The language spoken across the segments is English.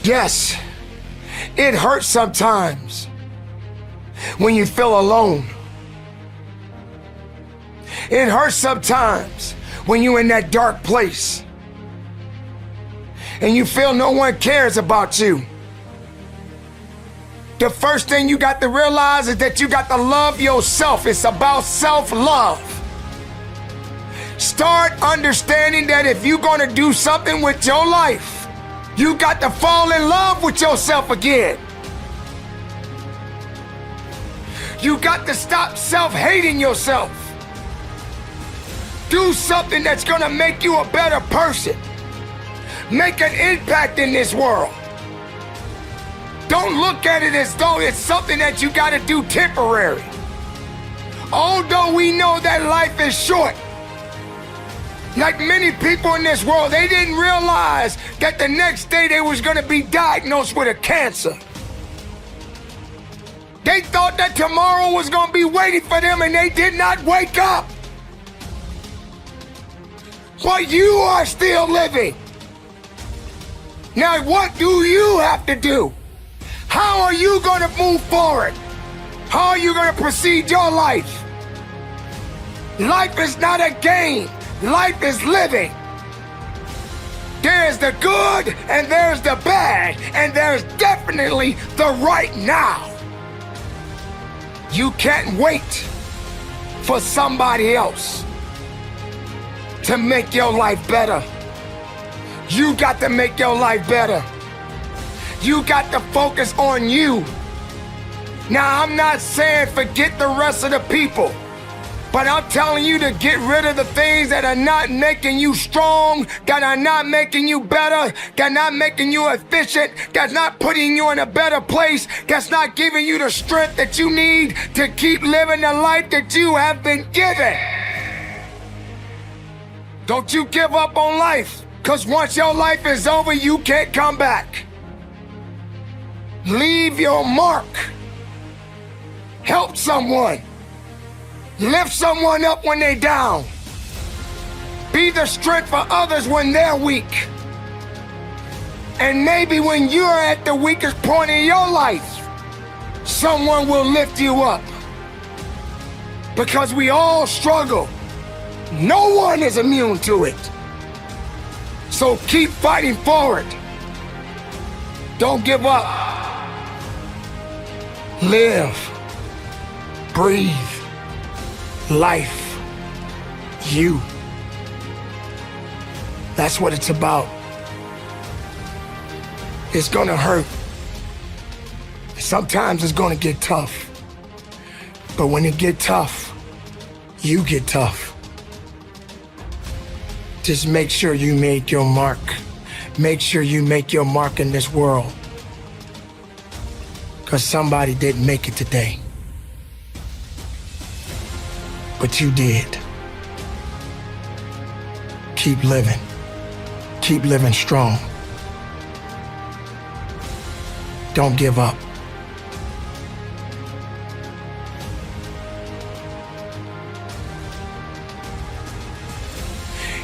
Yes, it hurts sometimes when you feel alone. It hurts sometimes when you're in that dark place and you feel no one cares about you. The first thing you got to realize is that you got to love yourself. It's about self-love. Start understanding that if you're going to do something with your life, you got to fall in love with yourself again. You got to stop self-hating yourself. Do something that's gonna make you a better person. Make an impact in this world. Don't look at it as though it's something that you gotta do temporary. Although we know that life is short, like many people in this world, they didn't realize that the next day they was gonna be diagnosed with a cancer. They thought that tomorrow was gonna be waiting for them and they did not wake up. But you are still living. Now what do you have to do? How are you gonna move forward? How are you gonna proceed your life? Life is not a game. Life is living. There's the good and there's the bad, and there's definitely the right now. You can't wait for somebody else to make your life better. You got to make your life better. You got to focus on you. Now, I'm not saying forget the rest of the people, but I'm telling you to get rid of the things that are not making you strong, that are not making you better, that are not making you efficient, that's not putting you in a better place, that's not giving you the strength that you need to keep living the life that you have been given. Don't you give up on life, because once your life is over, you can't come back. Leave your mark. Help someone. Lift someone up when they're down. Be the strength for others when they're weak. And maybe when you're at the weakest point in your life, someone will lift you up. Because we all struggle. No one is immune to it. So keep fighting forward. Don't give up. Live. Breathe. Life. You. That's what it's about. It's gonna hurt. Sometimes it's gonna get tough. But when it get tough, you get tough. Just make sure you make your mark. Make sure you make your mark in this world. Because somebody didn't make it today. But you did. Keep living. Keep living strong. Don't give up.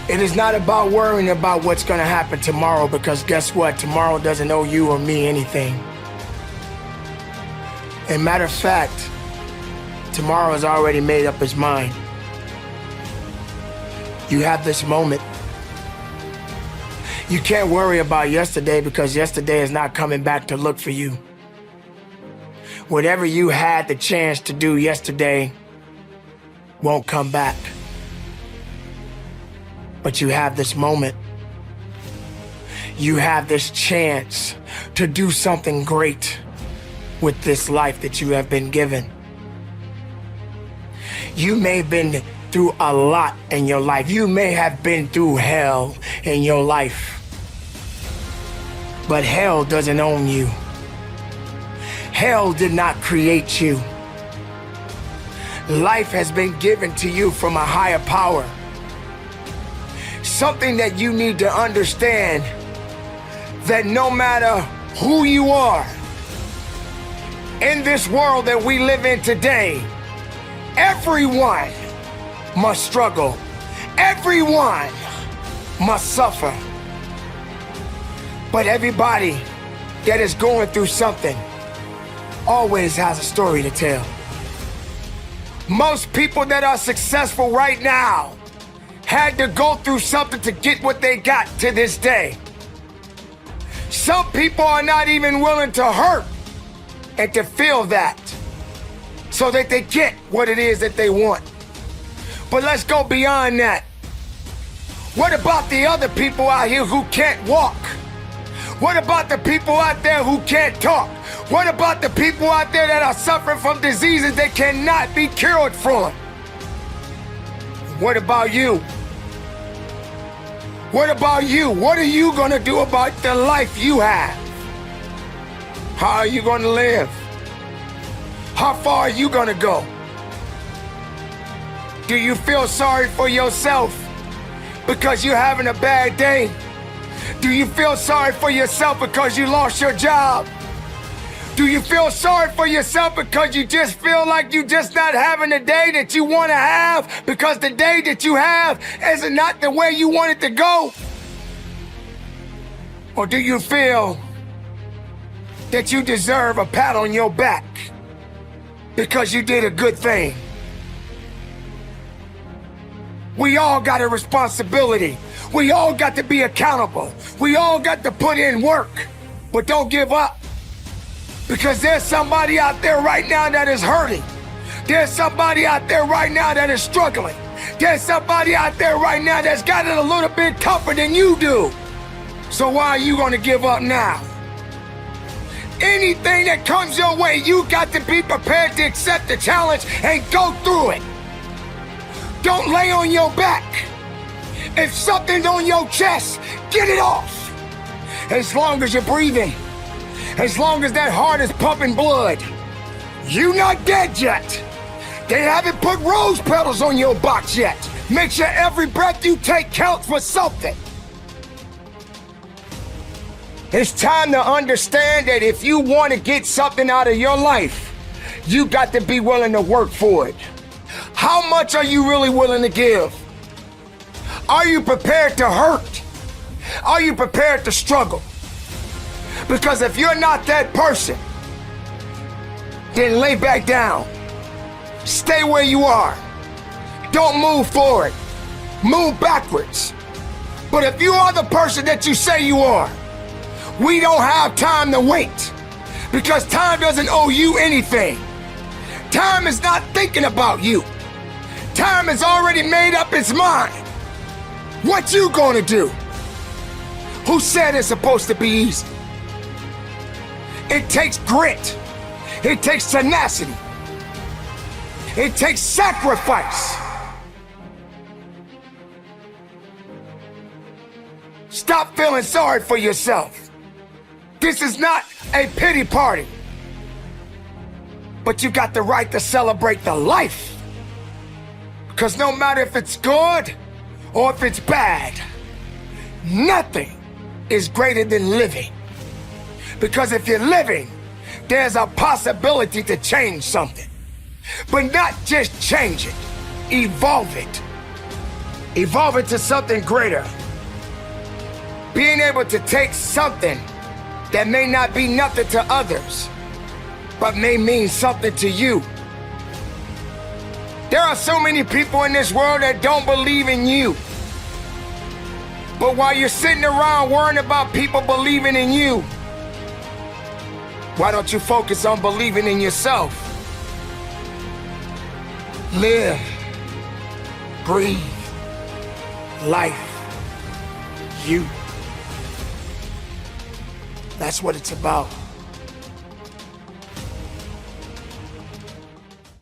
It is not about worrying about what's going to happen tomorrow, because guess what? Tomorrow doesn't owe you or me anything. And matter of fact, tomorrow has already made up its mind. You have this moment. You can't worry about yesterday, because yesterday is not coming back to look for you. Whatever you had the chance to do yesterday won't come back. But you have this moment. You have this chance to do something great with this life that you have been given. You may have been through a lot in your life. You may have been through hell in your life. But hell doesn't own you. Hell did not create you. Life has been given to you from a higher power. Something that you need to understand, that no matter who you are in this world that we live in today, everyone must struggle. Everyone must suffer. But everybody that is going through something always has a story to tell. Most people that are successful right now had to go through something to get what they got to this day. Some people are not even willing to hurt and to feel that so that they get what it is that they want. But let's go beyond that. What about the other people out here who can't walk? What about the people out there who can't talk? What about the people out there that are suffering from diseases that cannot be cured from? What about you? What about you? What are you going to do about the life you have? How are you going to live? How far are you going to go? Do you feel sorry for yourself because you're having a bad day? Do you feel sorry for yourself because you lost your job? Do you feel sorry for yourself because you just feel like you just not having the day that you want to have because the day that you have is not the way you want it to go? Or do you feel that you deserve a pat on your back because you did a good thing? We all got a responsibility. We all got to be accountable. We all got to put in work. But don't give up. Because there's somebody out there right now that is hurting. There's somebody out there right now that is struggling. There's somebody out there right now that's got it a little bit tougher than you do. So why are you going to give up now? Anything that comes your way, you got to be prepared to accept the challenge and go through it. Don't lay on your back. If something's on your chest, get it off. As long as you're breathing, as long as that heart is pumping blood, you're not dead yet. They haven't put rose petals on your box yet. Make sure every breath you take counts for something. It's time to understand that if you want to get something out of your life, you got to be willing to work for it. How much are you really willing to give? Are you prepared to hurt? Are you prepared to struggle? Because if you're not that person, then lay back down. Stay where you are. Don't move forward. Move backwards. But if you are the person that you say you are, we don't have time to wait. Because time doesn't owe you anything. Time is not thinking about you. Time has already made up its mind. What you gonna do? Who said it's supposed to be easy? It takes grit. It takes tenacity. It takes sacrifice. Stop feeling sorry for yourself. This is not a pity party. But you got the right to celebrate the life. Because no matter if it's good or if it's bad, nothing is greater than living. Because if you're living, there's a possibility to change something. But not just change it, evolve it. Evolve it to something greater. Being able to take something that may not be nothing to others, but may mean something to you. There are so many people in this world that don't believe in you. But while you're sitting around worrying about people believing in you, why don't you focus on believing in yourself? Live, breathe, life, you. That's what it's about.